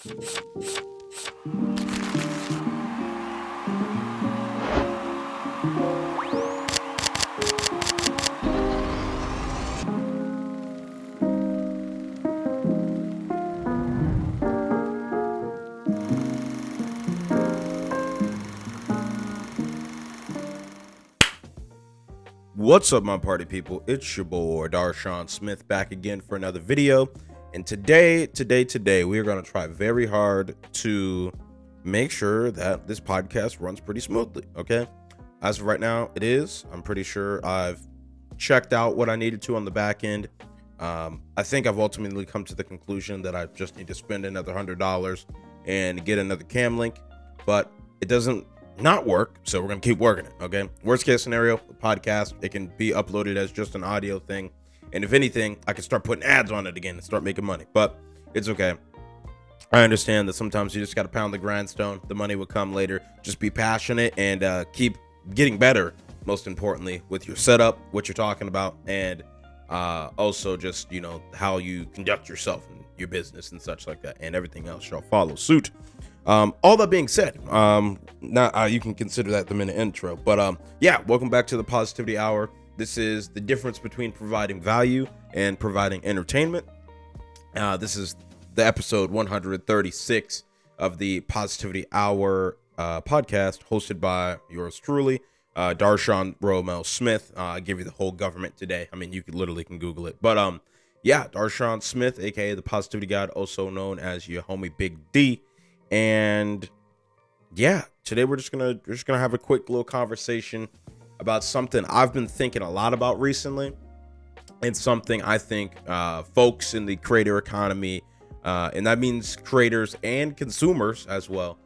What's up, my party people? It's your boy Darshaun Smith back again for another video. And today, we are going to try very hard to make sure that this podcast runs pretty smoothly. Okay. As of right now, it is. I'm pretty sure I've checked out what I needed to on the back end. I think I've ultimately come to the conclusion that I just need to spend another $100 and get another cam link, but it doesn't not work, so we're gonna keep working it. Okay, worst case scenario, the podcast, it can be uploaded as just an audio thing, and if anything, I can start putting ads on it again and start making money. But it's okay. I understand that sometimes you just got to pound the grindstone. The money will come later. Just be passionate and keep getting better, most importantly, with your setup, what you're talking about, and also just, you know, how you conduct yourself in your business and such like that, and everything else shall follow suit. All that being said, now you can consider that the minute intro, but yeah, welcome back to the Positivity Hour. This is the difference between providing value and providing entertainment. This is the episode 136 of the Positivity Hour podcast, hosted by yours truly, Darshaun Romel Smith. I give you the whole government today. I mean, you could literally can Google it, but yeah, Darshaun Smith, aka the Positivity God, also known as your homie Big D. And yeah, today we're just gonna have a quick little conversation about something I've been thinking a lot about recently, and something I think folks in the creator economy, and that means creators and consumers as well,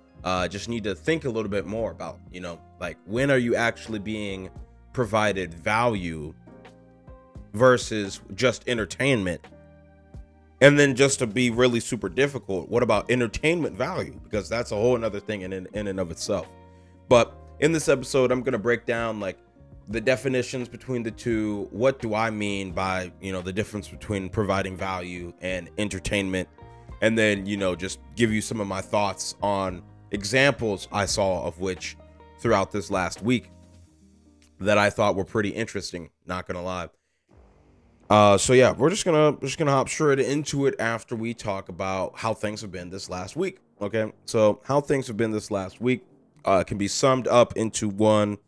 just need to think a little bit more about. You know, like, when are you actually being provided value versus just entertainment? And then, just to be really super difficult, what about entertainment value? Because that's a whole another thing in and of itself. But in this episode, I'm going to break down like the definitions between the two. What do I mean by, you know, the difference between providing value and entertainment? And then, you know, just give you some of my thoughts on examples I saw of which throughout this last week that I thought were pretty interesting, not going to lie. So yeah, we're just gonna hop straight into it after we talk about how things have been this last week. Okay, so how things have been this last week can be summed up into one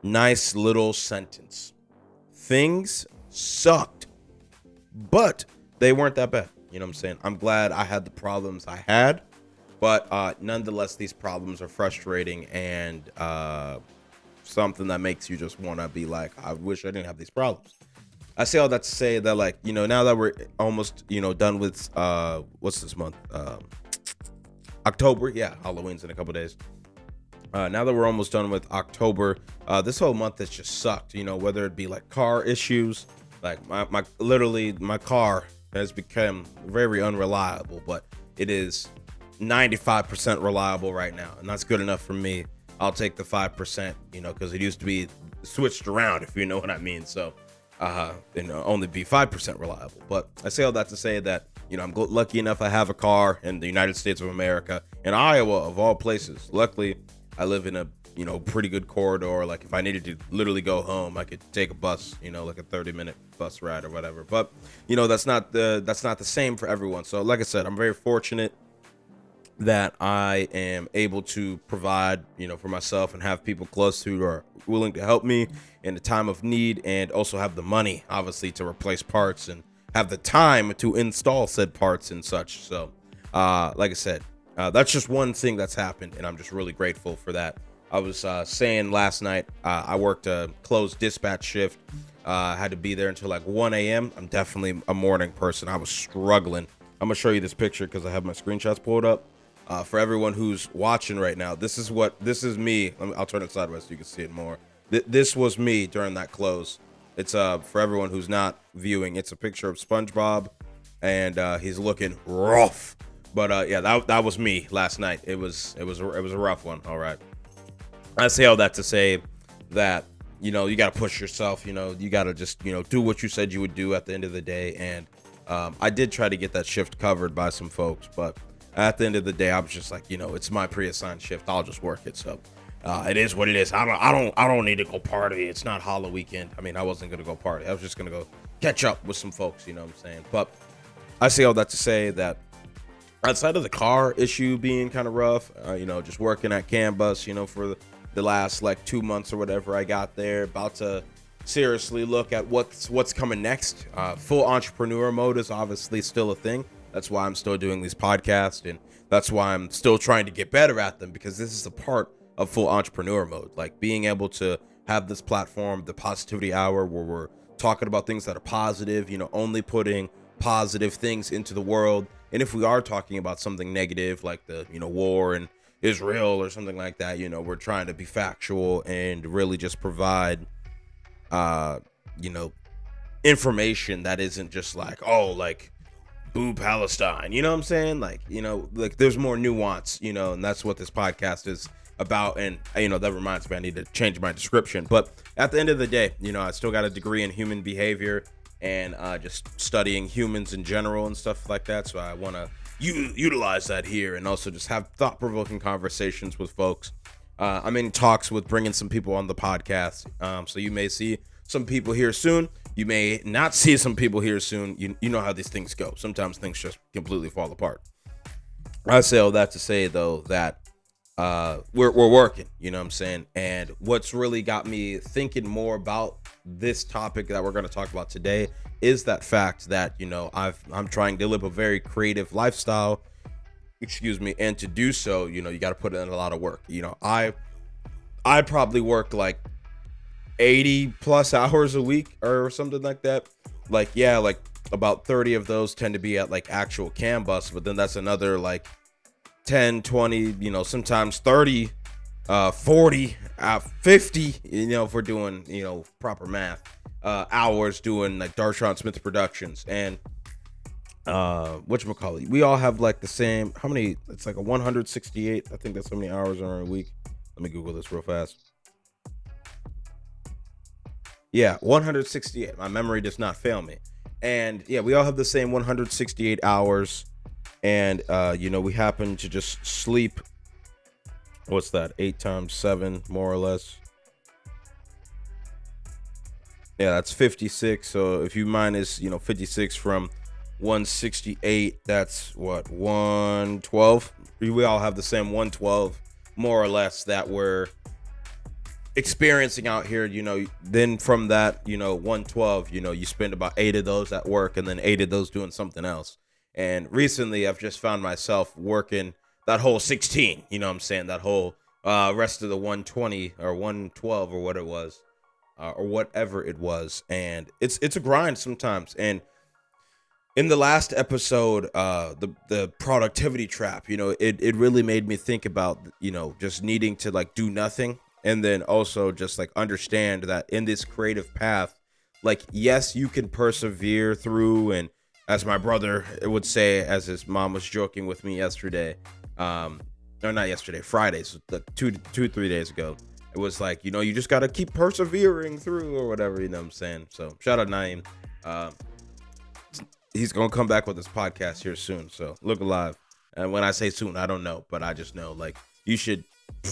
nice little sentence: things sucked, but they weren't that bad. You know what I'm saying? I'm glad I had the problems I had, but nonetheless, these problems are frustrating and something that makes you just want to be like, I wish I didn't have these problems. I say all that to say that, like, you know, now that we're almost, you know, done with what's this month? October. Yeah, Halloween's in a couple days. Now that we're almost done with October, this whole month has just sucked. You know, whether it be like car issues, like my car has become very unreliable, but it is 95% reliable right now, and that's good enough for me. I'll take the 5%, you know, because it used to be switched around, if you know what I mean. So you know, only be 5% reliable. But I say all that to say that, you know, I'm lucky enough I have a car in the United States of America, in Iowa of all places. Luckily, I live in a, you know, pretty good corridor. Like, if I needed to literally go home, I could take a bus, you know, like a 30-minute bus ride or whatever. But, you know, that's not the same for everyone. So like I said, I'm very fortunate that I am able to provide, you know, for myself and have people close to who are willing to help me in a time of need, and also have the money, obviously, to replace parts and have the time to install said parts and such. So, like I said, that's just one thing that's happened, and I'm just really grateful for that. I was saying last night, I worked a closed dispatch shift. Had to be there until like 1 a.m. I'm definitely a morning person. I was struggling. I'm gonna show you this picture because I have my screenshots pulled up. For everyone who's watching right now, this is me. I'll turn it sideways so you can see it more. This was me during that close. It's for everyone who's not viewing, it's a picture of SpongeBob, and he's looking rough. But yeah, that was me last night. It was a rough one. All right. I say all that to say that, you know, you got to push yourself. You know, you got to just, you know, do what you said you would do at the end of the day. And I did try to get that shift covered by some folks, but at the end of the day, I was just like, it's my pre-assigned shift. I'll just work it. So it is what it is. I don't need to go party. It's not Hollow weekend. I mean, I wasn't gonna go party. I was just gonna go catch up with some folks. You know what I'm saying? But I say all that to say that outside of the car issue being kind of rough, just working at CAN bus, for the last like 2 months or whatever I got there, about to seriously look at what's coming next. Full entrepreneur mode is obviously still a thing. That's why I'm still doing these podcasts, and that's why I'm still trying to get better at them, because this is a part of full entrepreneur mode, like being able to have this platform, the Positivity Hour, where we're talking about things that are positive, only putting positive things into the world. And if we are talking about something negative, like the war in Israel or something like that, we're trying to be factual and really just provide information that isn't just like, oh, like, boo Palestine, you know what I'm saying? Like, like there's more nuance, and that's what this podcast is about. And that reminds me, I need to change my description. But at the end of the day, I still got a degree in human behavior and just studying humans in general and stuff like that. So I want to utilize that here, and also just have thought-provoking conversations with folks. I'm in talks with bringing some people on the podcast. So you may see some people here soon. You may not see some people here soon. You know how these things go. Sometimes things just completely fall apart. I say all that to say, though, that we're working, you know what I'm saying? And what's really got me thinking more about this topic that we're going to talk about today is that fact that, I'm trying to live a very creative lifestyle, and to do so, you got to put in a lot of work. I probably work like 80 plus hours a week or something like that. Like, yeah, like about 30 of those tend to be at like actual CAN bus, but then that's another like 10, 20, sometimes 30, 40, 50, if we're doing, proper math, hours doing like Darshaun Smith Productions. And whatchamacallit, we all have like the same, how many, it's like a 168, I think that's how many hours are in a week. Let me Google this real fast. Yeah, 168. My memory does not fail me. And yeah, we all have the same 168 hours. And, we happen to just sleep. What's that? 8 times 7, more or less. Yeah, that's 56. So if you minus, 56 from 168, that's what, 112? We all have the same 112, more or less, that we're experiencing out here. Then from that, 112, you spend about 8 of those at work, and then 8 of those doing something else. And recently I've just found myself working that whole 16, what I'm saying, that whole rest of the 120 or 112 or what it was, or whatever it was. And it's a grind sometimes. And in the last episode, the productivity trap, it really made me think about, just needing to like do nothing. And then also just like understand that in this creative path, like, yes, you can persevere through. And as my brother would say, as his mom was joking with me yesterday, no, not yesterday, Friday, so like 3 days ago, it was like, you just got to keep persevering through or whatever, what I'm saying. So shout out Naeem. He's going to come back with this podcast here soon. So look alive. And when I say soon, I don't know, but I just know, like, you should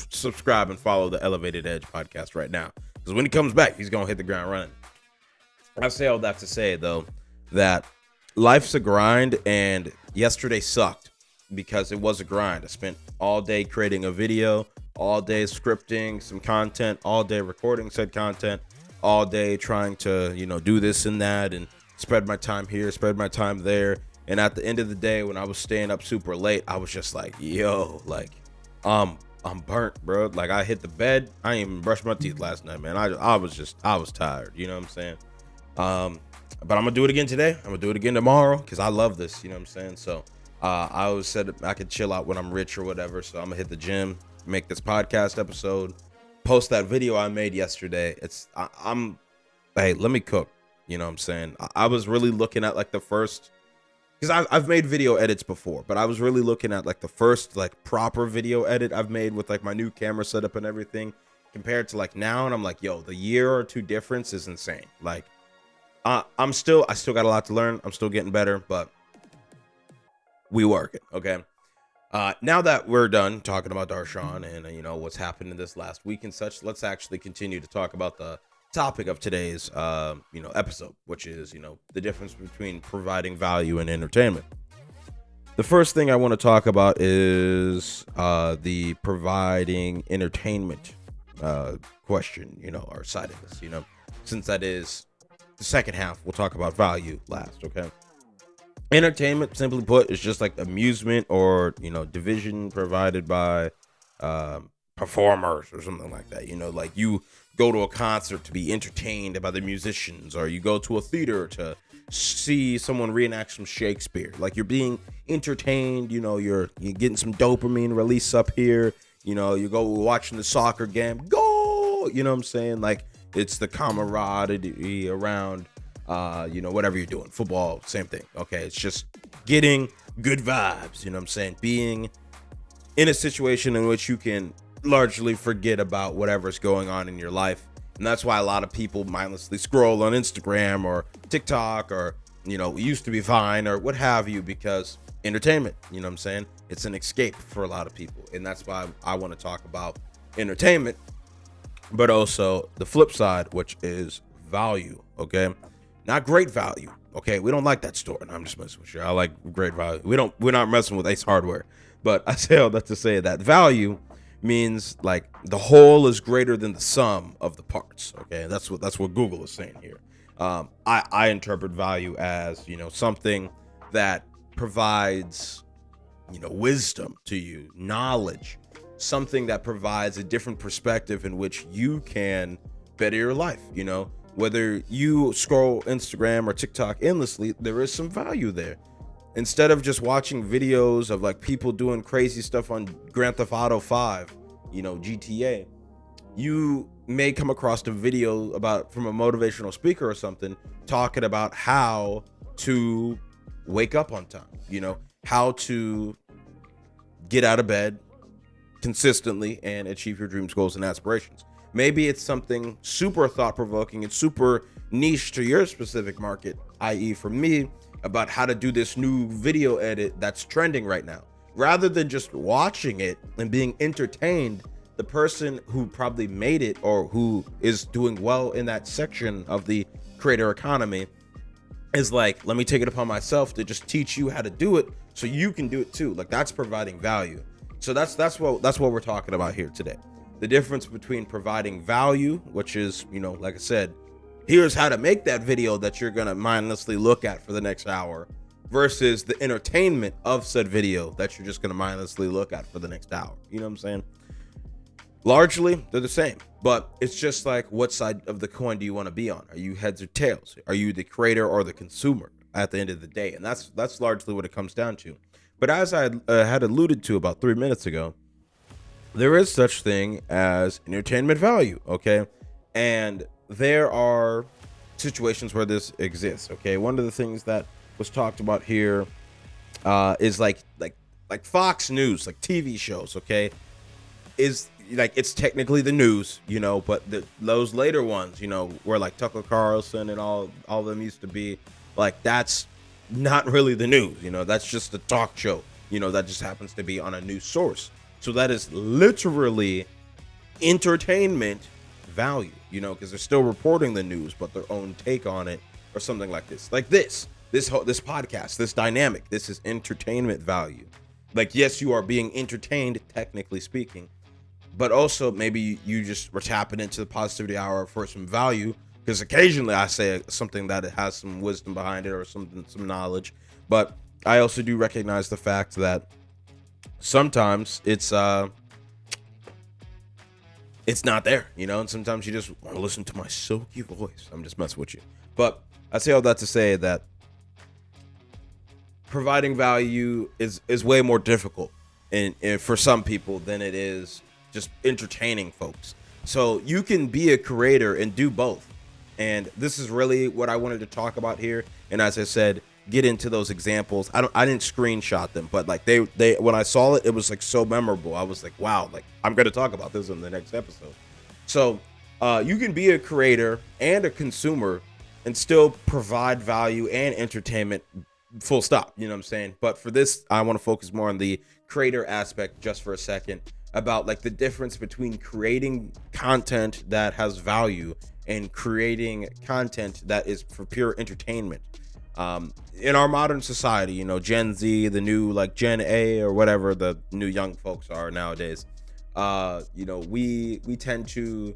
subscribe and follow the Elevated Edge podcast right now, because when he comes back, he's going to hit the ground running. I say all that to say, though, that life's a grind, and yesterday sucked because it was a grind. I spent all day creating a video, all day scripting some content, all day recording said content, all day trying to, do this and that, and spread my time here, spread my time there. And at the end of the day, when I was staying up super late, I was just like, yo, like, I'm burnt, bro. Like, I hit the bed. I didn't even brush my teeth last night, man. I was tired. You know what I'm saying? But I'm gonna do it again today. I'm gonna do it again tomorrow, because I love this. You know what I'm saying? So I always said I could chill out when I'm rich or whatever. So I'm gonna hit the gym, make this podcast episode, post that video I made yesterday. Hey, let me cook. You know what I'm saying? I was really looking at like the first, because I've made video edits before, but I was really looking at like the first like proper video edit I've made with like my new camera setup and everything compared to like now. And I'm like, yo, the year or two difference is insane. Like, I still got a lot to learn. I'm still getting better, but we working. Okay. Now that we're done talking about Darshaun and what's happened in this last week and such, let's actually continue to talk about the topic of today's episode, which is the difference between providing value and entertainment. The first thing I want to talk about is the providing entertainment question, or side of this, since that is the second half. We'll talk about value last, okay? Entertainment, simply put, is just like amusement or division provided by performers or something like that. Like you go to a concert to be entertained by the musicians, or you go to a theater to see someone reenact some Shakespeare. Like you're being entertained. You're getting some dopamine release up here. You go watching the soccer game, go. You know what I'm saying? Like it's the camaraderie around. Whatever you're doing, football, same thing. Okay. It's just getting good vibes. You know what I'm saying? Being in a situation in which you can largely forget about whatever's going on in your life. And that's why a lot of people mindlessly scroll on Instagram or TikTok or, used to be Vine or what have you, because entertainment, you know what I'm saying? It's an escape for a lot of people. And that's why I want to talk about entertainment, but also the flip side, which is value. Okay. Not great value. Okay, we don't like that store. No, I'm just messing with you. I like great value. We're not messing with Ace Hardware. But I say all that to say that value means like the whole is greater than the sum of the parts. Okay, that's what Google is saying here. I interpret value as something that provides wisdom to you, knowledge, something that provides a different perspective in which you can better your life. Whether you scroll Instagram or TikTok endlessly, there is some value there. Instead of just watching videos of like people doing crazy stuff on Grand Theft Auto 5, GTA, you may come across a video from a motivational speaker or something talking about how to wake up on time, how to get out of bed consistently and achieve your dreams, goals, and aspirations. Maybe it's something super thought-provoking and super niche to your specific market, i.e. for me, about how to do this new video edit that's trending right now. Rather than just watching it and being entertained, the person who probably made it or who is doing well in that section of the creator economy is like, let me take it upon myself to just teach you how to do it so you can do it too. Like that's providing value. So that's what we're talking about here today. The difference between providing value, which is, like I said, here's how to make that video that you're going to mindlessly look at for the next hour, versus the entertainment of said video that you're just going to mindlessly look at for the next hour. You know what I'm saying? Largely, they're the same, but it's just like, what side of the coin do you want to be on? Are you heads or tails? Are you the creator or the consumer at the end of the day? And that's largely what it comes down to. But as I had alluded to about 3 minutes ago, there is such thing as entertainment value, okay? And there are situations where this exists, okay? One of the things that was talked about here is like Fox News, like TV shows, okay? Is like, it's technically the news, but those later ones, where like Tucker Carlson and all of them used to be, like, that's not really the news, that's just a talk show, that just happens to be on a news source. So that is literally entertainment value, because they're still reporting the news, but their own take on it or something like this. Like this podcast, this dynamic, this is entertainment value. Like, yes, you are being entertained, technically speaking, but also maybe you just were tapping into the positivity hour for some value, because occasionally I say something that it has some wisdom behind it or some knowledge. But I also do recognize the fact that sometimes it's not there, and sometimes you just want to listen to my silky voice. I'm just messing with you. But I say all that to say that providing value is way more difficult and for some people than it is just entertaining folks. So you can be a creator and do both. And this is really what I wanted to talk about here. And as I said, get into those examples. I didn't screenshot them, but like they when I saw it, it was like so memorable. I was like, wow, like I'm going to talk about this in the next episode. So you can be a creator and a consumer and still provide value and entertainment, full stop. You know what I'm saying? But for this, I want to focus more on the creator aspect just for a second, about like the difference between creating content that has value and creating content that is for pure entertainment. In our modern society, Gen Z, the new like Gen A or whatever the new young folks are nowadays, we tend to,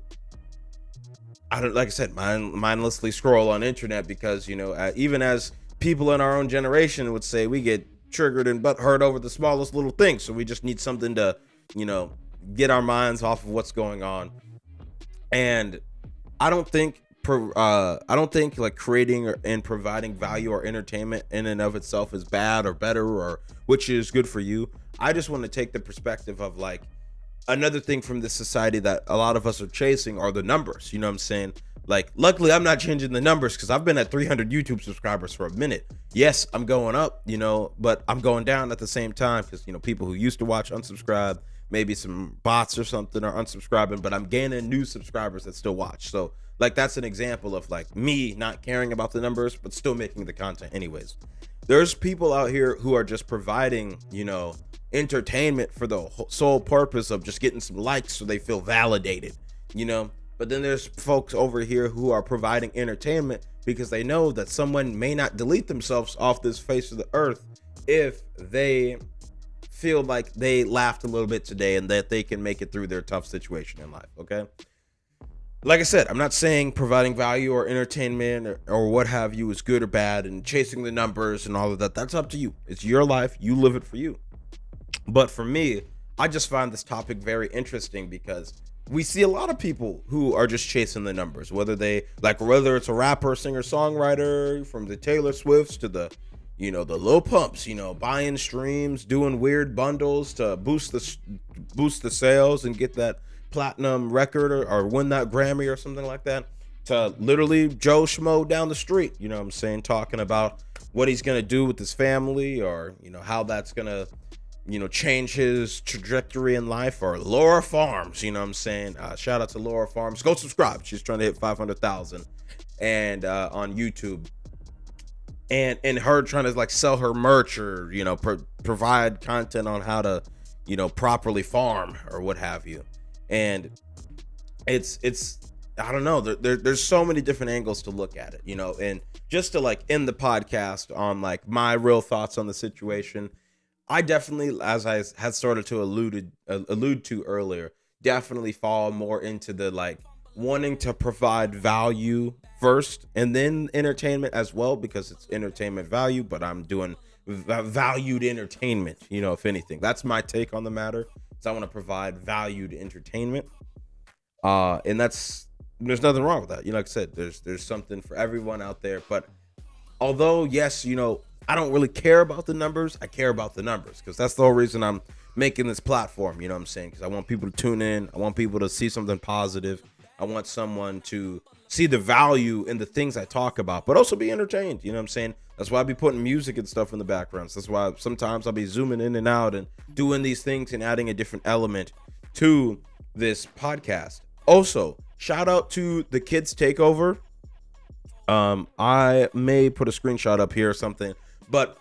I don't, like I said, mindlessly scroll on internet because, even as people in our own generation would say, we get triggered and butthurt over the smallest little thing. So we just need something to, you know, get our minds off of what's going on. And I don't think, like creating and providing value or entertainment in and of itself is bad or better or which is good for you. I just want to take the perspective of like, another thing from this society that a lot of us are chasing are the numbers. You know what I'm saying? Like, luckily I'm not changing the numbers because I've been at 300 YouTube subscribers for a minute. Yes, I'm going up, but I'm going down at the same time because, people who used to watch unsubscribe, maybe some bots or something are unsubscribing, but I'm gaining new subscribers that still watch. So like, that's an example of like me not caring about the numbers, but still making the content anyways. There's people out here who are just providing, entertainment for the sole purpose of just getting some likes so they feel validated, but then there's folks over here who are providing entertainment because they know that someone may not delete themselves off this face of the earth if they feel like they laughed a little bit today and that they can make it through their tough situation in life. Okay, like I said, I'm not saying providing value or entertainment or what have you is good or bad, and chasing the numbers and all of that, that's up to you. It's your life, you live it for you. But for me, I just find this topic very interesting because we see a lot of people who are just chasing the numbers, whether it's a rapper, singer, songwriter, from the Taylor Swifts to the Lil Pumps, buying streams, doing weird bundles to boost the sales and get that platinum record or win that Grammy or something like that, to literally Joe Schmo down the street, talking about what he's going to do with his family or, how that's going to, change his trajectory in life. Or Laura Farms, shout out to Laura Farms. Go subscribe. She's trying to hit 500,000 and on YouTube. And her trying to like sell her merch or, provide content on how to, properly farm or what have you. And it's I don't know. There's so many different angles to look at it, and just to like end the podcast on like my real thoughts on the situation. I definitely, as I had started to allude to earlier, definitely fall more into the like wanting to provide value first and then entertainment as well, because it's entertainment value, but I'm doing valued entertainment, if anything. That's my take on the matter. So I want to provide valued entertainment. And there's nothing wrong with that. Like I said, there's something for everyone out there. But although, yes, I don't really care about the numbers. I care about the numbers because that's the whole reason I'm making this platform. You know what I'm saying? Because I want people to tune in. I want people to see something positive. I want someone to see the value in the things I talk about, but also be entertained. You know what I'm saying? That's why I be putting music and stuff in the backgrounds. That's why sometimes I'll be zooming in and out and doing these things and adding a different element to this podcast. Also, shout out to the Kids Takeover. I may put a screenshot up here or something. But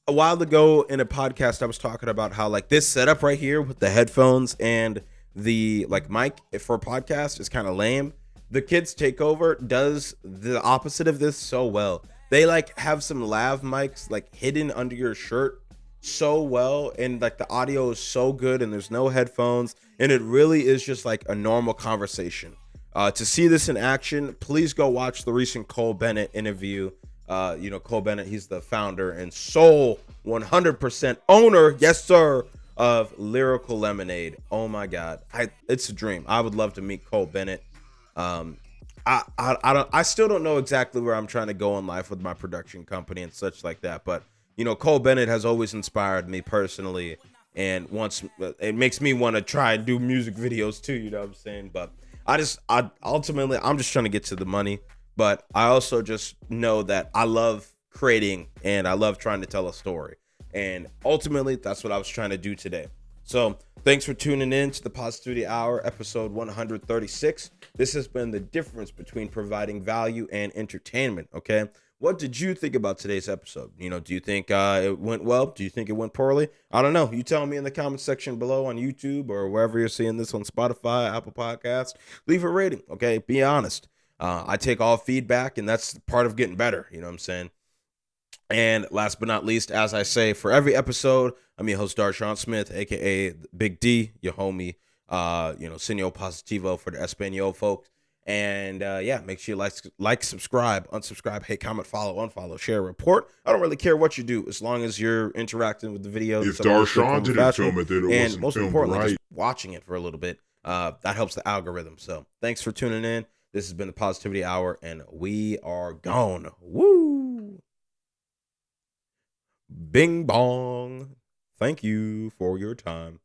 a while ago in a podcast, I was talking about how like this setup right here with the headphones and the like mic for a podcast is kind of lame. The Kids Takeover does the opposite of this so well. They like have some lav mics like hidden under your shirt so well, and like the audio is so good, and there's no headphones, and it really is just like a normal conversation. To see this in action, please go watch the recent Cole Bennett interview. Cole Bennett, he's the founder and sole 100% owner, yes sir, of Lyrical Lemonade. Oh my God, it's a dream. I would love to meet Cole Bennett. I still don't know exactly where I'm trying to go in life with my production company and such like that, but Cole Bennett has always inspired me personally, and it makes me want to try and do music videos too. You know what I'm saying? But ultimately I'm just trying to get to the money. But I also just know that I love creating and I love trying to tell a story. And ultimately, that's what I was trying to do today. So thanks for tuning in to the Positivity Hour, episode 136. This has been the difference between providing value and entertainment, okay? What did you think about today's episode? Do you think it went well? Do you think it went poorly? I don't know. You tell me in the comment section below on YouTube or wherever you're seeing this on Spotify, Apple Podcasts. Leave a rating, okay? Be honest. I take all feedback, and that's part of getting better. You know what I'm saying? And last but not least, as I say for every episode, I'm your host Darshaun Smith, aka Big D, your homie. Senor Positivo for the Espanol folks. And yeah, make sure you like, subscribe, unsubscribe, hate, comment, follow, unfollow, share, report. I don't really care what you do as long as you're interacting with the video. If Darshaun didn't film it, then it and wasn't most filmed importantly, right. just watching it for a little bit. That helps the algorithm. So thanks for tuning in. This has been the Positivity Hour, and we are gone. Woo! Bing bong. Thank you for your time.